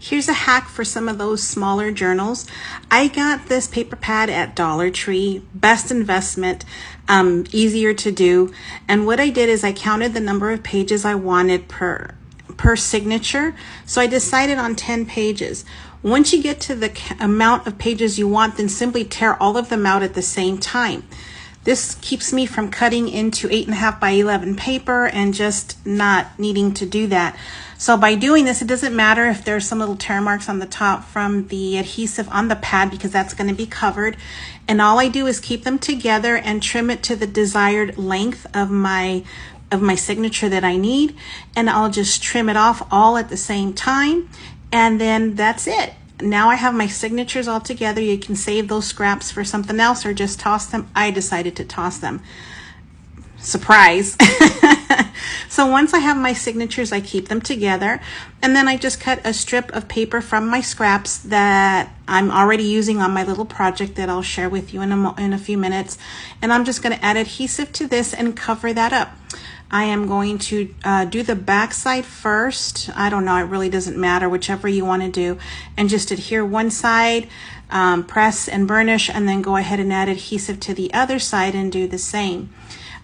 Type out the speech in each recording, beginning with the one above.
Here's a hack for some of those smaller journals. I got this paper pad at Dollar Tree, best investment, easier to do. And what I did is I counted the number of pages I wanted per signature. So I decided on 10 pages. Once you get to the amount of pages you want, then simply tear all of them out at the same time. This keeps me from cutting into 8.5 by 11 paper and just not needing to do that. So by doing this, it doesn't matter if there's some little tear marks on the top from the adhesive on the pad, because that's going to be covered. And all I do is keep them together and trim it to the desired length of my signature that I need. And I'll just trim it off all at the same time. And then that's it. Now I have my signatures all together. You can save those scraps for something else or just toss them. I decided to toss them. Surprise. So once I have my signatures, I keep them together, and then I just cut a strip of paper from my scraps that I'm already using on my little project that I'll share with you in a few minutes. And I'm just going to add adhesive to this and cover that up. I am going to do the back side first. I don't know, it really doesn't matter, whichever you want to do. And just adhere one side, press and burnish, and then go ahead and add adhesive to the other side and do the same.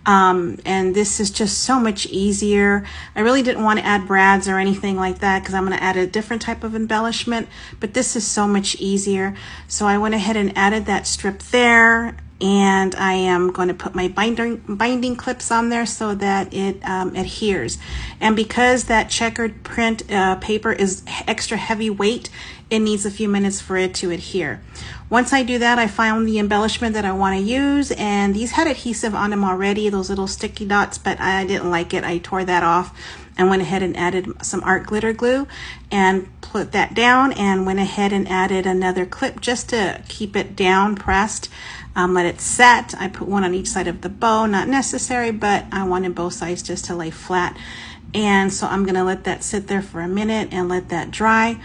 And this is just so much easier. I really didn't want to add brads or anything like that because I'm going to add a different type of embellishment, but this is so much easier. So I went ahead and added that strip there. And I am going to put my binding clips on there so that it adheres. And because that checkered print paper is extra heavy weight, it needs a few minutes for it to adhere. Once I do that, I found the embellishment that I want to use, and these had adhesive on them already, those little sticky dots, but I didn't like it. I tore that off and went ahead and added some art glitter glue and put that down, and went ahead and added another clip just to keep it down pressed. Let it set. I put one on each side of the bow, not necessary, but I wanted both sides just to lay flat. And so I'm going to let that sit there for a minute and let that dry.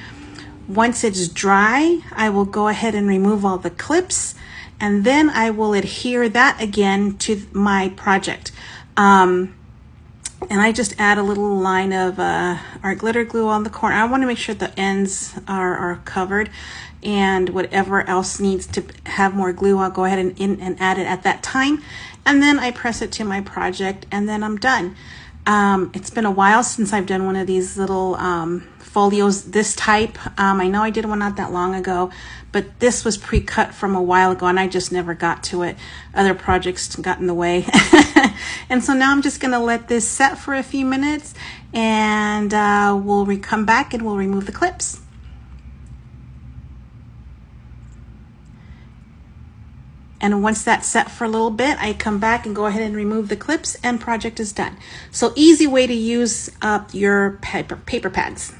Once it's dry, I will go ahead and remove all the clips, and then I will adhere that again to my project. And I just add a little line of art glitter glue on the corner. I want to make sure the ends are covered, and whatever else needs to have more glue, I'll go ahead and add it at that time. And then I press it to my project, and then I'm done. It's been a while since I've done one of these little folios this type. I know I did one not that long ago, but this was pre-cut from a while ago and I just never got to it. Other projects got in the way. And so now I'm just going to let this set for a few minutes, and we'll come back and we'll remove the clips. And once that's set for a little bit, I come back and go ahead and remove the clips, and project is done. So easy way to use up your paper pads.